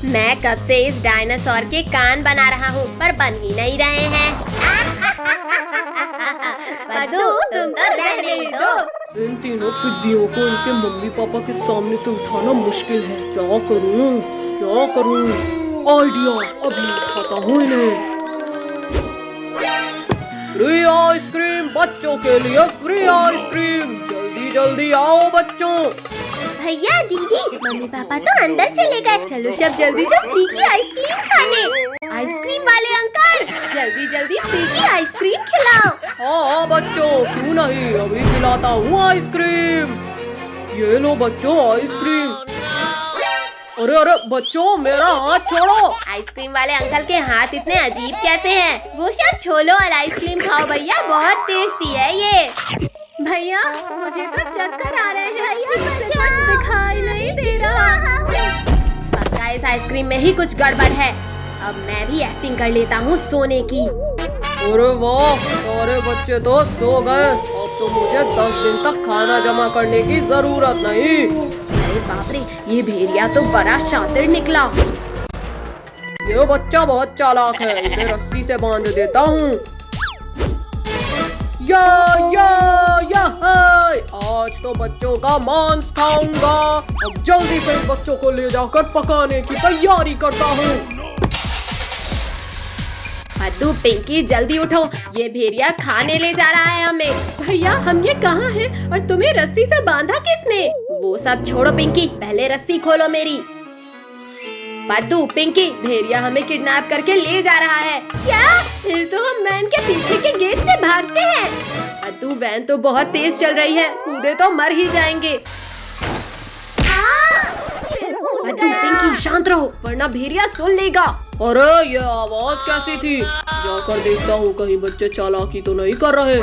मैं कब से इस डायनासोर के कान बना रहा हूँ पर बन ही नहीं रहे हैं। पद्दू, तुम तो रहने दो। इन तीनों पिद्दियों को इनके मम्मी पापा के सामने से उठाना मुश्किल है। क्या करूँ क्या करूँ? आइडिया, अभी उठाता हूँ इन्हें। फ्री आइसक्रीम बच्चों के लिए, फ्री आइसक्रीम, जल्दी जल्दी आओ बच्चों। भैया दीदी, मम्मी पापा तो अंदर चले गए। चलो सब जल्दी से फ्री की आइसक्रीम खाने। आइसक्रीम वाले अंकल, जल्दी जल्दी फ्री की आइसक्रीम खिलाओ। हाँ बच्चों, क्यों नहीं, अभी खिलाता हूँ आइसक्रीम। ये लो बच्चों आइसक्रीम। अरे अरे बच्चों, मेरा हाथ छोड़ो। आइसक्रीम वाले अंकल के हाथ इतने अजीब कैसे हैं? वो सब छोड़ो और आइसक्रीम खाओ भैया, बहुत टेस्टी है ये। भैया मुझे तो चक्कर आ रहे हैं, कुछ दिखाई नहीं दे रहा। पक्का इस आइसक्रीम में ही कुछ गड़बड़ है। अब मैं भी एक्टिंग कर लेता हूँ सोने की। अरे वाह, सारे बच्चे तो सो गए। अब तो मुझे 10 दिन तक खाना जमा करने की जरूरत नहीं। अरे बाप रे, ये भेड़िया तो बड़ा शातिर निकला। ये बच्चा बहुत चालाक है, इसे रस्सी से बांध देता हूँ। या आज तो बच्चों का मांस खाऊंगा। अब जल्दी से इन बच्चों को ले जाकर पकाने की तैयारी करता हूँ। पद्दू, पिंकी जल्दी उठो, ये भेड़िया खाने ले जा रहा है हमें। भैया हम ये कहाँ हैं और तुम्हें रस्सी से बांधा किसने? वो सब छोड़ो पिंकी, पहले रस्सी खोलो मेरी। पद्दू, पिंकी, भेड़िया हमें किडनैप करके ले जा रहा है। क्या? फिर तो हम वैन के पीछे के गेट से भागते हैं। पद्दू, वैन तो बहुत तेज चल रही है, कूदे तो मर ही जाएंगे। पद्दू, पिंकी शांत रहो वरना भेड़िया सुन लेगा। अरे ये आवाज कैसी थी? जाकर देखता हूँ कहीं बच्चे चालाकी तो नहीं कर रहे।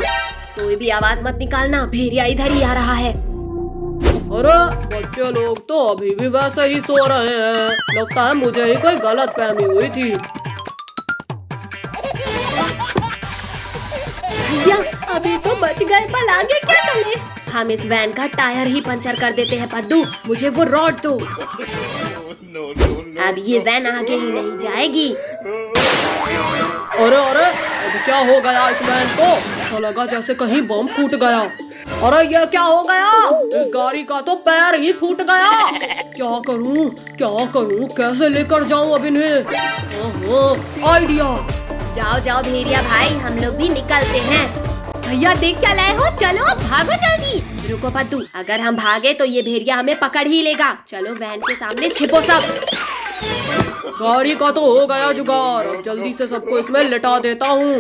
कोई भी आवाज मत निकालना, भेड़िया इधर ही आ रहा है। अरे बच्चे लोग तो अभी भी वैसे ही सो रहे हैं। लगता है मुझे ही कोई गलत फहमी हुई थी। भैया अभी तो बच गए, पर आगे क्या करें? हम इस वैन का टायर ही पंचर कर देते हैं। पद्दू, मुझे वो रॉड दो। अब ये वैन आगे ही नहीं जाएगी। अरे अरे, अब क्या हो गया इस वैन को? ऐसा लगा जैसे कहीं बम फूट गया। अरे ये क्या हो गया? इस गाड़ी का तो पैर ही फूट गया। क्या करूं, कैसे लेकर जाऊं अब इन्हें? आइडिया। जाओ जाओ भेड़िया भाई, हम लोग भी निकलते हैं। भैया देख क्या लाए हो, चलो भागो जल्दी। रुको पद्दू, अगर हम भागे तो ये भेड़िया हमें पकड़ ही लेगा। चलो वैन के सामने छिपो सब। गाड़ी का तो हो गया जुगाड़, अब जल्दी से सबको इसमें लिटा देता हूँ।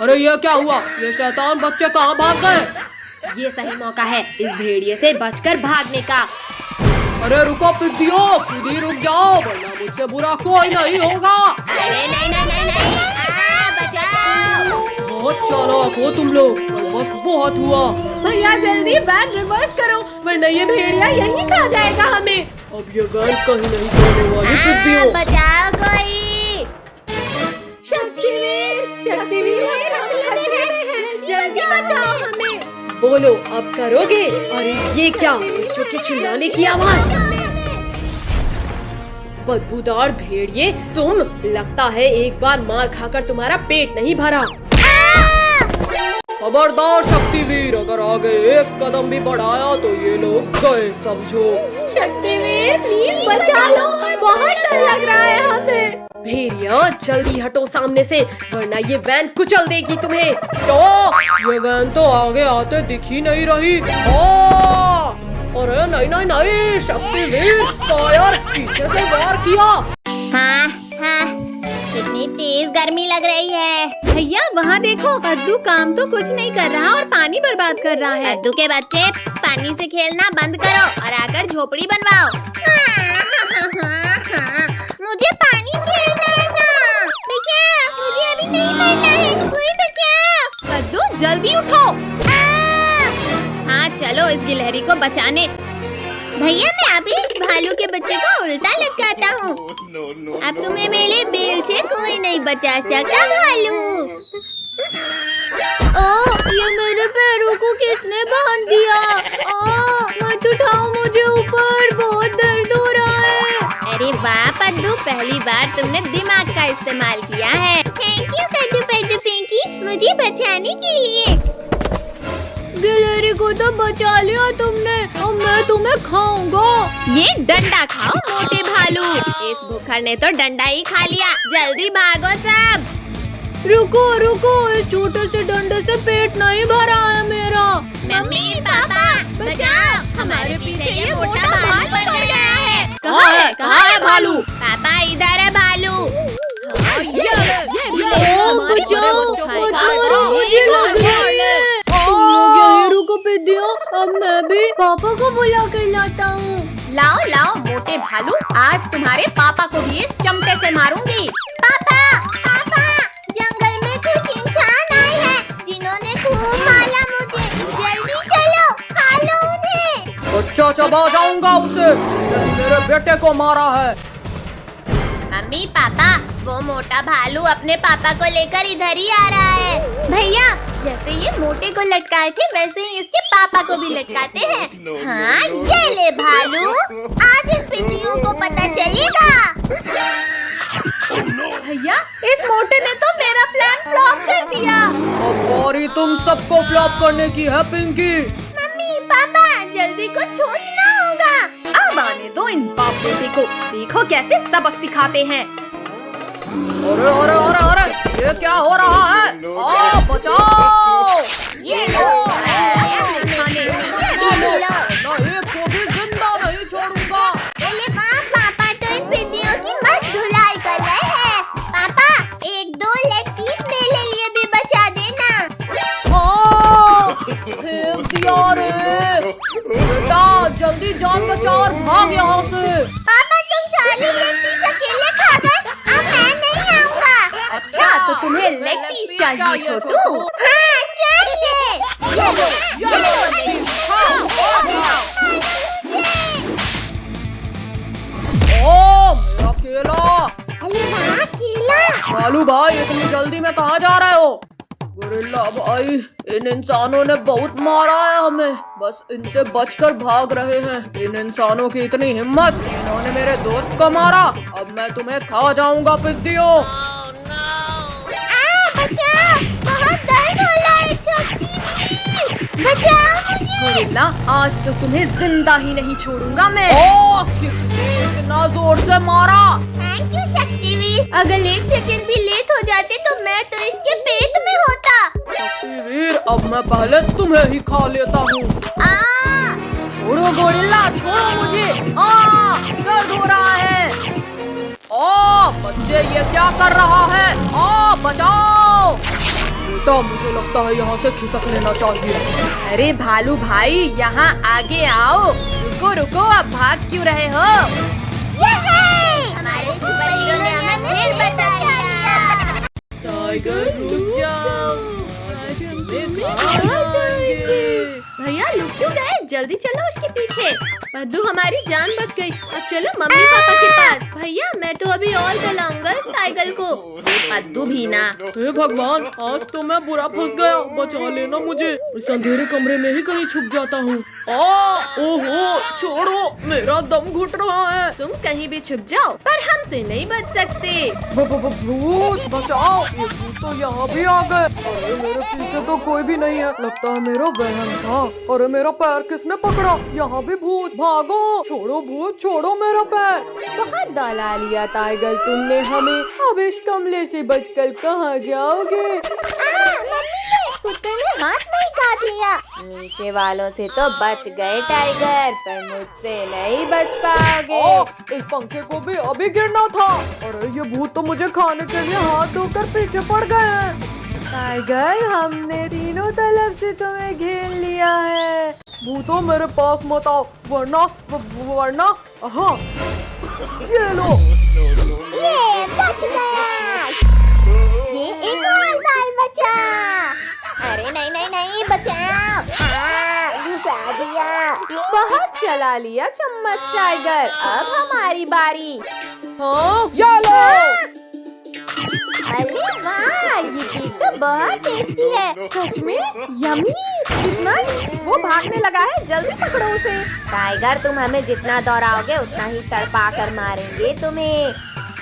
अरे ये क्या हुआ? ये शैतान बच्चे कहाँ भाग गए? ये सही मौका है इस भेड़िए से बचकर भागने का। अरे रुको पिद्दियों, खुद ही रुक जाओ वरना मुझसे बुरा कोई नहीं होगा। अरे नहीं, बचाओ। बहुत चालाक हो तुम लोग, बस बहुत हुआ। भैया जल्दी वैन रिवर्स करो वरना ये भेड़िया यहीं खा जाएगा हमें। अब ये वैन कहीं नहीं जाने वाली पिद्दियों। बचाओ कोई। शक्तिवीर, जल्दी बचाओ हमें। बोलो अब करोगे? अरे ये क्या, बच्चों के चिल्लाने की आवाज। बदबूदार भेड़िए तुम, लगता है एक बार मार खाकर तुम्हारा पेट नहीं भरा। खबरदार शक्तिवीर, अगर आगे एक कदम भी बढ़ाया तो ये लोग गए समझो। शक्तिवीर प्लीज बचा लो, बहुत डर लग रहा है हमें। भेड़िया जल्दी हटो सामने से वरना ये वैन कुचल देगी तुम्हें। तो ये वैन तो आगे आते दिख ही नहीं रही। अरे नहीं, शक्तिवीर फायर, पीछे से वार किया। हाँ, कितनी तेज गर्मी लग रही है। भैया वहाँ देखो, पद्दू काम तो कुछ नहीं कर रहा और पानी बर्बाद कर रहा है। पद्दू के बच्चे पानी से खेलना बंद करो और आकर झोपड़ी बनवाओ। मुझे पानी खेलना है ना, मुझे अभी नहीं मरना है, कोई बचाओ। पद्दू जल्दी उठो। हाँ चलो इस गिलहरी को बचाने। भैया मैं अभी भालू के बच्चे को उल्टा लटकाता हूँ। अब तुम्हें मेरे बेल से कोई नहीं बचा सकता भालू। ये मेरे पैरों को किसने बांध दिया? मत उठाओ मुझे ऊपर, बहुत दर्द हो रहा है। वाह पद्दू, पहली बार तुमने दिमाग का इस्तेमाल किया है। थैंक यू कद्दू पद्दू पिंकी, मुझे बचाने के लिए। गिलहरी को तो बचा लिया तुमने, अब मैं तुम्हें खाऊंगा। ये डंडा खाओ मोटे भालू, इस भूखड़ ने तो डंडा ही खा लिया। जल्दी भागो सब। रुको रुको, इस छोटे से डंडे से पेट नहीं भरा है मेरा। मम्मी पापा बचाओ, हमारे पीछे ये मोटा भालू पड़ गया है। कहाँ है भालू? पापा इधर है भालू। अब मैं भी पापा को बुला कर लाता हूँ। लाओ लाओ मोटे भालू, आज तुम्हारे पापा को भी इस चमटे से मारूंगी। पापा पापा, जंगल में कुछ इंसान आए हैं जिन्होंने खूब मारा मुझे, जल्दी चलो खा लो उन्हें। अच्छा चबा जाऊंगा उसे, मेरे बेटे को मारा है। मम्मी पापा, वो मोटा भालू अपने पापा को लेकर इधर ही आ रहा है। भैया, जैसे ये मोटे को लटकाए थे वैसे ही इसके पापा को भी लटकाते हैं। हाँ ये ले भालू, आज इन पिंडियों को पता चलेगा। भैया, इस मोटे ने तो मेरा प्लान फ्लॉप कर दिया। अब बारी तुम सबको फ्लॉप करने की है पिंकी। मम्मी पापा, जल्दी कुछ सोचना होगा। अब आने दो इन बाप बेटे को, देखो कैसे सबक सिखाते हैं। अरे अरे अरे अरे, ये क्या हो रहा है? आ, बचाओ! ये लो, खाने नहीं, एक को भी जिंदा नहीं छोड़ूंगा। अरे वाह पापा, तो इन पिंडियों की मस्त धुलाई कर रहे हैं। पापा, एक दो लेग पीस मेरे लिए भी बचा देना। फेंक दिया रे। बेटा जल्दी जान बचा और भाग यहाँ से। पापा तुम सारी लेग पीस अकेले खा गए, अब मैं नहीं आऊँगा। अच्छा, तो तुम्हें लेग पीस चाहिए छोटू? हाँ चाहिए। ये लो, नहीं, खाओ, खाओ। ओ मेरा केला। अरे वाह केला। भालू भाई, इतनी जल्दी में कहाँ जा रहे हो? गोरिल्ला भाई, इन इंसानों ने बहुत मारा है हमें, बस इनसे बचकर भाग रहे हैं। इन इंसानों की इतनी हिम्मत, इन्होंने मेरे दोस्त को मारा। अब मैं तुम्हें खा जाऊंगा पिद्दियों। बचाओ, बहुत दर्द हो रहा है छोटी, बचाओ मुझे। गोरिल्ला, आज तो तुम्हें जिंदा ही नहीं छोड़ूंगा मैं। ओ, किसने इतना जोर से मारा? थैंक यू शक्तिवीर, अगर 1 सेकंड भी लेट हो जाते तो मैं तो इसके पेट में होता। शक्तिवीर, अब मैं पहले तुम्हें ही खा लेता हूँ। छोड़ो गोरिल्ला, छोड़ो मुझे। दर्द हो रहा है। ओ बच्चे, ये क्या कर रहा है? बचाओ! बेटा, मुझे लगता है यहाँ से खिसक लेना चाहिए। अरे भालू भाई, यहाँ आगे आओ। रुको रुको, अब भाग क्यों रहे हो? हमारे सुपर हीरो ने हमें फिर बचा लिया। टाइगर रुक जाओ, आज हम कहाँ जाएंगे? भैया लुक क्यों गए? जल्दी चलो उसके पीछे। पद्दू, हमारी जान बच गई। अब चलो मम्मी पापा के पास। भैया, मैं तो अभी और जलाऊंगा इस टाइगर को। पद्दू भी ना। हे भगवान, आज तो मैं बुरा फंस गया। बचा लेना मुझे, इस अंधेरे कमरे में ही कहीं छुप जाता हूँ। ओहो, छोड़ो, मेरा दम घुट रहा है। तुम कहीं भी छुप जाओ, पर हमसे नहीं बच सकते। भूत बचाओ! ये भूत तो यहाँ भी आ गए। अरे मेरे पीछे तो कोई भी नहीं है, लगता है मेरा वहम था। अरे मेरा पैर किसने पकड़ा? यहाँ भी भूत, भागो! छोड़ो भूत, छोड़ो मेरा पैर। बहुत दौला लिया टाइगर तुमने हमें, अब इस कमरे से बचकर कहाँ जाओगे? कुत्ते ने हाथ नहीं काट लिया। नीचे वालों से तो बच गए टाइगर, पर मुझसे नहीं बच पाओगे। इस पंखे को भी अभी गिरना था। अरे ये भूत तो मुझे खाने के लिए हाथ धोकर पीछे पड़ गए हैं। टाइगर, हमने तीनों तरफ से तुम्हें घेर लिया है। भूतों, मेरे पास मत आओ, वरना हाँ, ये लो। ये बच गया। ये एक और बाल बचा। अरे नहीं नहीं नहीं, बचाओ। घुसा दिया। बहुत चला लिया चम्मच टाइगर, अब हमारी बारी। हाँ, ये लो। अरे वाह, ये केक तो बहुत टेस्टी है। सच में यम्मी। कितना वो भागने लगा है, जल्दी पकड़ो उसे। टाइगर, तुम हमें जितना दौड़ाओगे उतना ही तड़पा कर मारेंगे तुम्हें।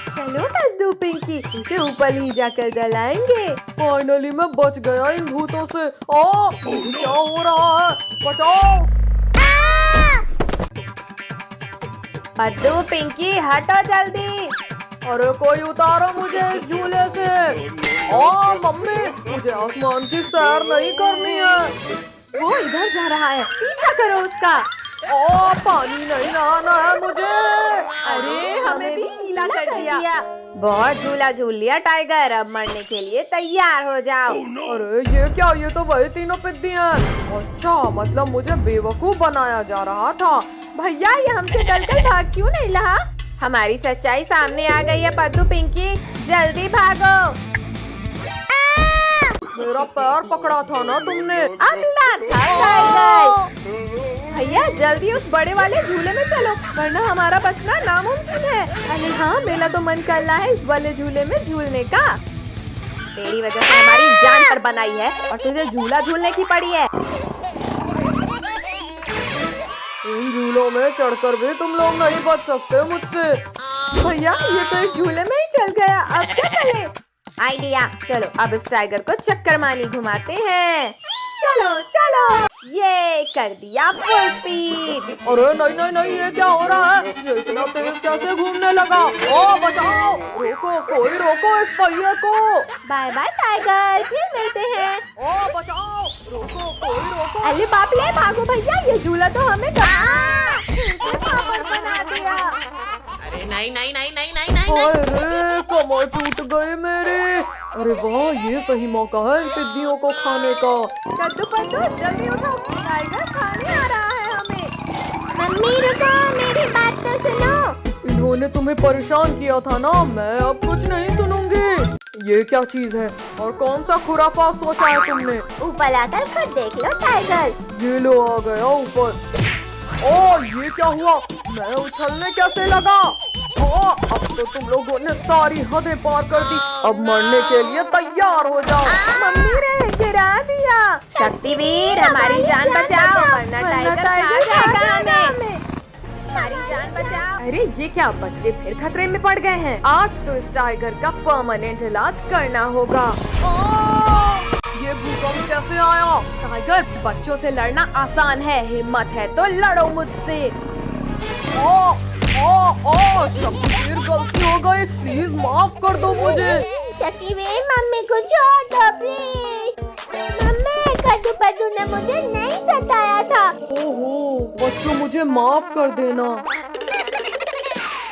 चलो कद्दू पिंकी, उसे ऊपर ही जाकर जलाएंगे। फाइनली मैं बच गया इन भूतों से। क्या हो रहा है, बचाओ। कद्दू पिंकी हटो जल्दी। अरे कोई उतारो मुझे इस झूले से। मम्मी, मुझे आसमान की सैर नहीं करनी है। वो इधर जा रहा है, पीछा करो उसका। पानी नहीं नहाना है मुझे। अरे हमें भी गीला कर दिया। बहुत झूला झूल लिया टाइगर, अब मरने के लिए तैयार हो जाओ। अरे ये क्या, ये तो वही तीनों पिद्दी हैं। अच्छा, मतलब मुझे बेवकूफ बनाया जा रहा था। भैया, ये हमसे डरकर भाग क्यों नहीं रहा? हमारी सच्चाई सामने आ गई है कद्दू पिंकी, जल्दी भागो। मेरा पैर पकड़ा था ना तुमने। भैया जल्दी उस बड़े वाले झूले में चलो, वरना हमारा बचना नामुमकिन है। अरे हाँ, मेरा तो मन कर रहा है इस वाले झूले में झूलने का। तेरी वजह से हमारी जान पर बनाई है और तुझे झूला झूलने की पड़ी है। इन झूलों में चढ़कर भी तुम लोग नहीं बच सकते मुझसे। भैया, ये तो इस झूले में ही चल गया, अब क्या करें? आइडिया, चलो अब इस टाइगर को चक्कर मानी घुमाते हैं। चलो चलो, ये कर दिया फुल स्पीड। अरे नहीं नहीं नहीं, ये क्या हो रहा है? ये इतना तेज कैसे घूमने लगा? बचाओ, रोको, कोई रोको इस पहिए को। बाय बाय टाइगर, फिर मिलते हैं। बचाओ, रोको, कोई रोको। अरे बाप रे, भागो भैया, ये झूला तो हमें बना दिया। अरे नहीं नहीं नहीं नहीं नहीं नहीं। अरे कमर टूट गई मेरी। अरे वाह, ये सही मौका है इन पिद्दियों को खाने का। कद्दू पद्दू जल्दी उठो, टाइगर खाने आ रहा है हमें। मम्मी रुको, मेरी बात तो सुनो। इन्होंने तुम्हें परेशान किया था ना, मैं अब कुछ नहीं सुनूंगी। ये क्या चीज है और कौन सा खुराफात सोचा है तुमने? ऊपर आकर खुद देख लो टाइगर। ये लो आ गया ऊपर। ये क्या हुआ? मैं उछलने कैसे लगा? अब तो तुम लोगों ने सारी हदें पार कर दी। अब मरने के लिए तैयार हो जाओ। मम्मी ने गिरा दिया। शक्तिवीर, हमारी जान बचाओ, वरना टाइगर खा जाएगा हमें। हमारी जान बचाओ। अरे ये क्या, बच्चे फिर खतरे में पड़ गए हैं। आज तो इस टाइगर का परमानेंट इलाज करना होगा। ये भूकंप कैसे आया? टाइगर, बच्चों से लड़ना आसान है, हिम्मत है तो लड़ो मुझसे। शक्तिवीर, गलती हो गई, प्लीज माफ कर दो मुझे। शक्तिवीर, मम्मी को छोड़ दो प्लीज। मम्मी, कद्दू पद्दू ने मुझे नहीं सताया था। ओहो बच्चों, मुझे माफ कर देना।